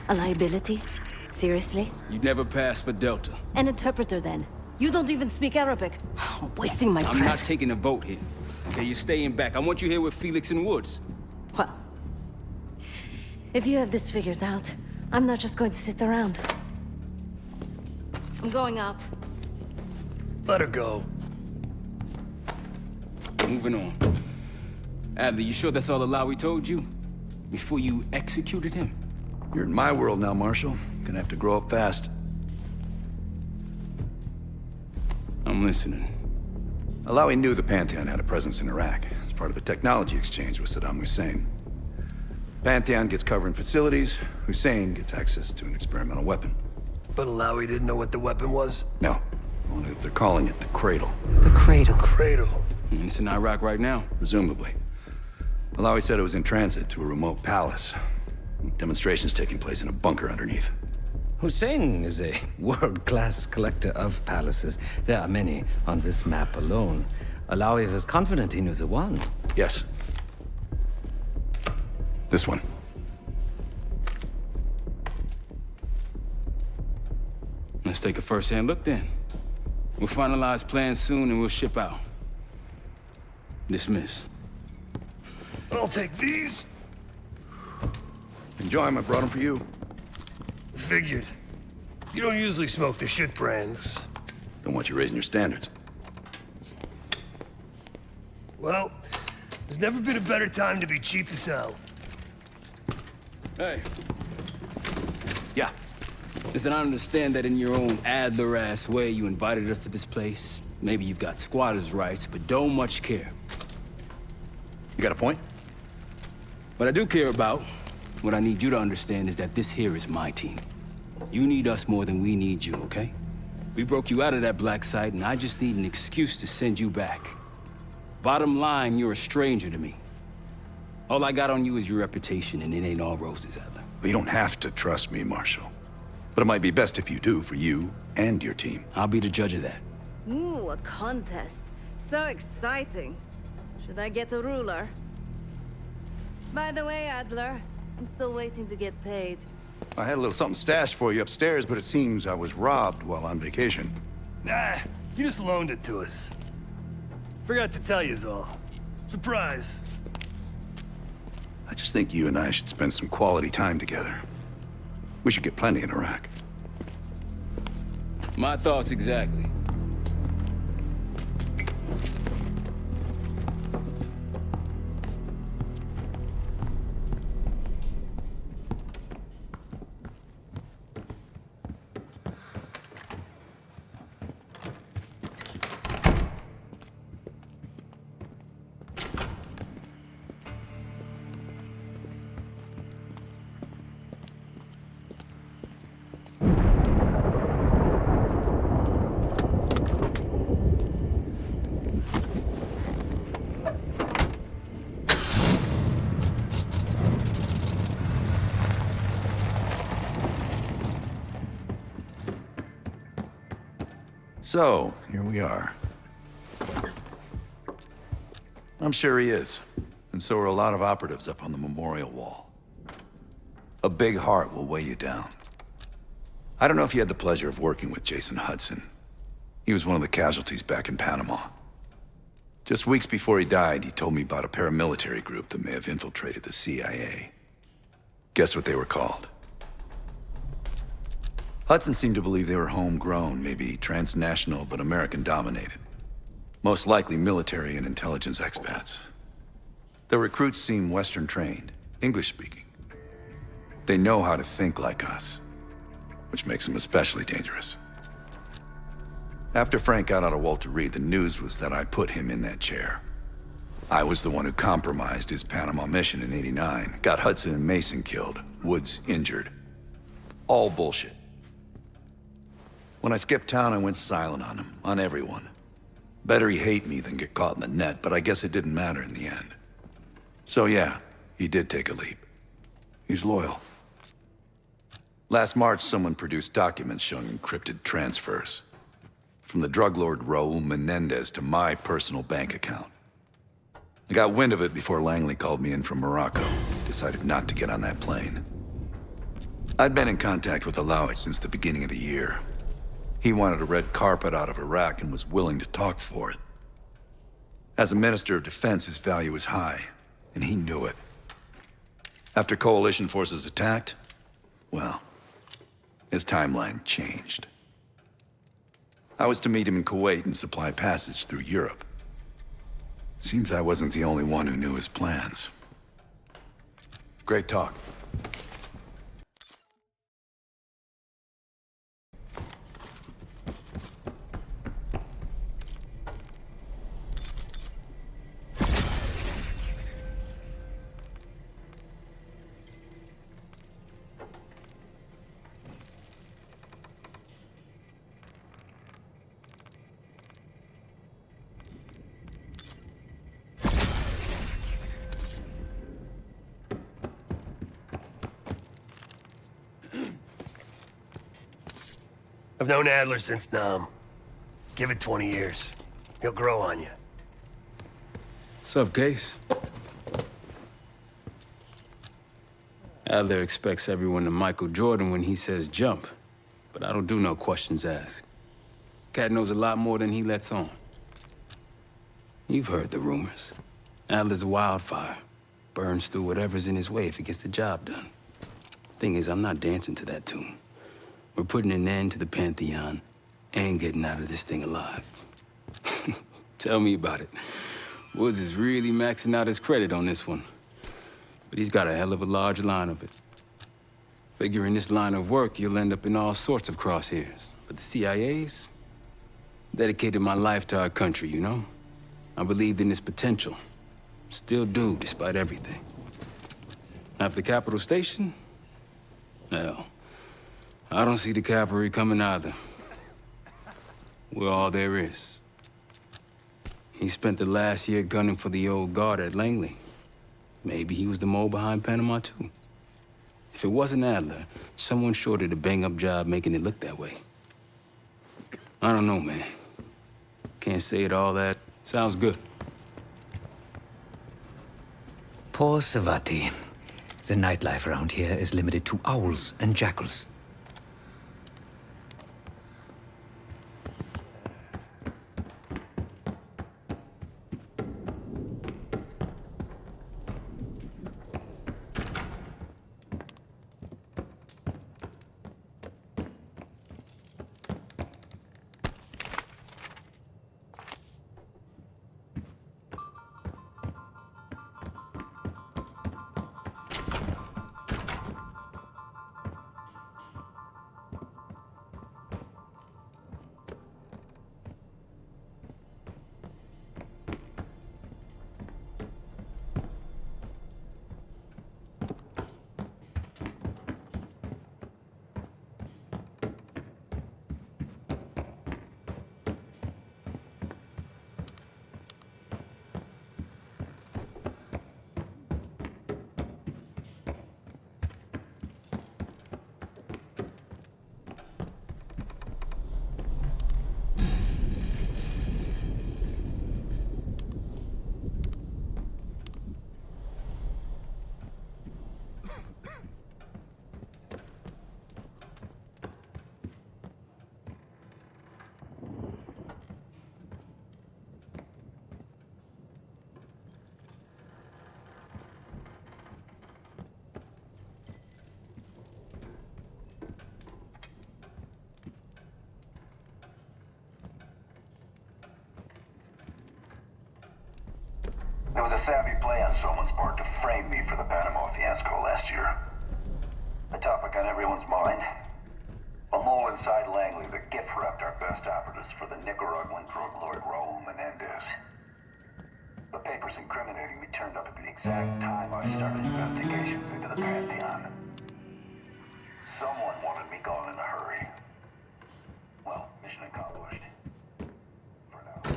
A liability? Seriously? You'd never pass for Delta. An interpreter, then? You don't even speak Arabic. Wasting my breath. I'm not taking a vote here. Okay, you're staying back. I want you here with Felix and Woods. Well, if you have this figured out, I'm not just going to sit around. I'm going out. Let her go. Moving on. Adler, you sure that's all the lie we told you? Before you executed him? You're in my world now, Marshal. Gonna have to grow up fast. I'm listening. Alawi knew the Pantheon had a presence in Iraq. It's part of a technology exchange with Saddam Hussein. Pantheon gets covering facilities. Hussein gets access to an experimental weapon. But Alawi didn't know what the weapon was? No. Only that they're calling it the Cradle. The Cradle. Cradle. It's in Iraq right now. Presumably. Alawi said it was in transit to a remote palace. Demonstrations taking place in a bunker underneath. Hussein is a world-class collector of palaces. There are many on this map alone. Alawi was confident he knew the one. Yes. This one. Let's take a first-hand look then. We'll finalize plans soon and we'll ship out. Dismiss. I'll take these. Enjoy them. I brought them for you. Figured. You don't usually smoke the shit brands. Don't want you raising your standards. Well, there's never been a better time to be cheap as hell. Hey. Yeah. Listen, I understand that in your own Adler-ass way you invited us to this place. Maybe you've got squatters' rights, but don't much care. You got a point? What I do care about, what I need you to understand is that this here is my team. You need us more than we need you, okay? We broke you out of that black site, and I just need an excuse to send you back. Bottom line, you're a stranger to me. All I got on you is your reputation, and it ain't all roses, Adler. But you don't have to trust me, Marshal. But it might be best if you do, for you and your team. I'll be the judge of that. Ooh, a contest. So exciting. Should I get a ruler? By the way, Adler, I'm still waiting to get paid. I had a little something stashed for you upstairs, but it seems I was robbed while on vacation. Nah, you just loaned it to us. Forgot to tell yous all. Surprise. I just think you and I should spend some quality time together. We should get plenty in Iraq. My thoughts exactly. So, here we are. I'm sure he is. And so are a lot of operatives up on the memorial wall. A big heart will weigh you down. I don't know if you had the pleasure of working with Jason Hudson. He was one of the casualties back in Panama. Just weeks before he died, he told me about a paramilitary group that may have infiltrated the CIA. Guess what they were called? Hudson seemed to believe they were homegrown, maybe transnational, but American-dominated. Most likely military and intelligence expats. The recruits seem Western-trained, English-speaking. They know how to think like us, which makes them especially dangerous. After Frank got out of Walter Reed, the news was that I put him in that chair. I was the one who compromised his Panama mission in '89, got Hudson and Mason killed, Woods injured. All bullshit. When I skipped town, I went silent on him, on everyone. Better he hate me than get caught in the net, but I guess it didn't matter in the end. So yeah, he did take a leap. He's loyal. Last March, someone produced documents showing encrypted transfers. From the drug lord Raul Menendez to my personal bank account. I got wind of it before Langley called me in from Morocco. Decided not to get on that plane. I'd been in contact with Alawi since the beginning of the year. He wanted a red carpet out of Iraq and was willing to talk for it. As a Minister of Defense, his value was high, and he knew it. After coalition forces attacked, well, his timeline changed. I was to meet him in Kuwait and supply passage through Europe. Seems I wasn't the only one who knew his plans. Great talk. I've known Adler since Nam. Give it 20 years. He'll grow on you. Sup, Case? Adler expects everyone to Michael Jordan when he says jump, but I don't do no questions asked. Cat knows a lot more than he lets on. You've heard the rumors. Adler's a wildfire. Burns through whatever's in his way if he gets the job done. Thing is, I'm not dancing to that tune. We're putting an end to the Pantheon and getting out of this thing alive. Tell me about it. Woods is really maxing out his credit on this one. But he's got a hell of a large line of it. Figure in this line of work, you'll end up in all sorts of crosshairs. But the CIA's dedicated my life to our country, you know? I believed in its potential. Still do, despite everything. After Capital Station? Well, I don't see the cavalry coming either. We're all there is. He spent the last year gunning for the old guard at Langley. Maybe he was the mole behind Panama, too. If it wasn't Adler, someone sure did a bang-up job making it look that way. I don't know, man. Can't say it all that. Sounds good. Poor Savati. The nightlife around here is limited to owls and jackals. There was a savvy play on someone's part to frame me for the Panama fiasco last year. The topic on everyone's mind. A mole inside Langley that gift-wrapped our best operatives for the Nicaraguan drug lord Raul Menendez. The papers incriminating me turned up at the exact time I started investigations into the Pantheon. Someone wanted me gone in a hurry. Well, mission accomplished. For now.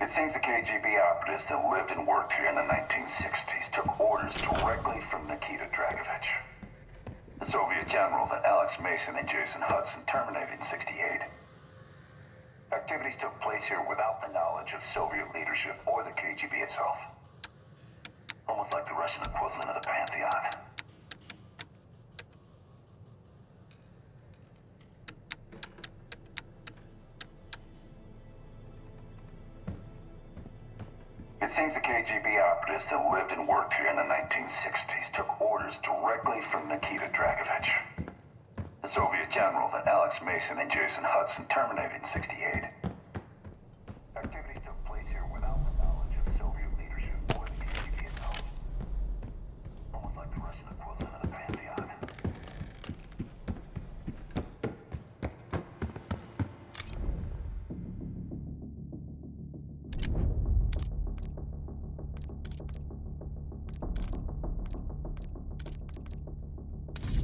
It seems the KGB operatives that lived and worked here in the 1960s took orders directly from Nikita Dragovich, the Soviet general that Alex Mason and Jason Hudson terminated in '68. Activities took place here without the knowledge of Soviet leadership or the KGB itself. Almost like the Russian equivalent of the Pantheon. It seems the KGB operatives that lived and worked here in the 1960s took orders directly from Nikita Dragovich, the Soviet general that Alex Mason and Jason Hudson terminated in '68.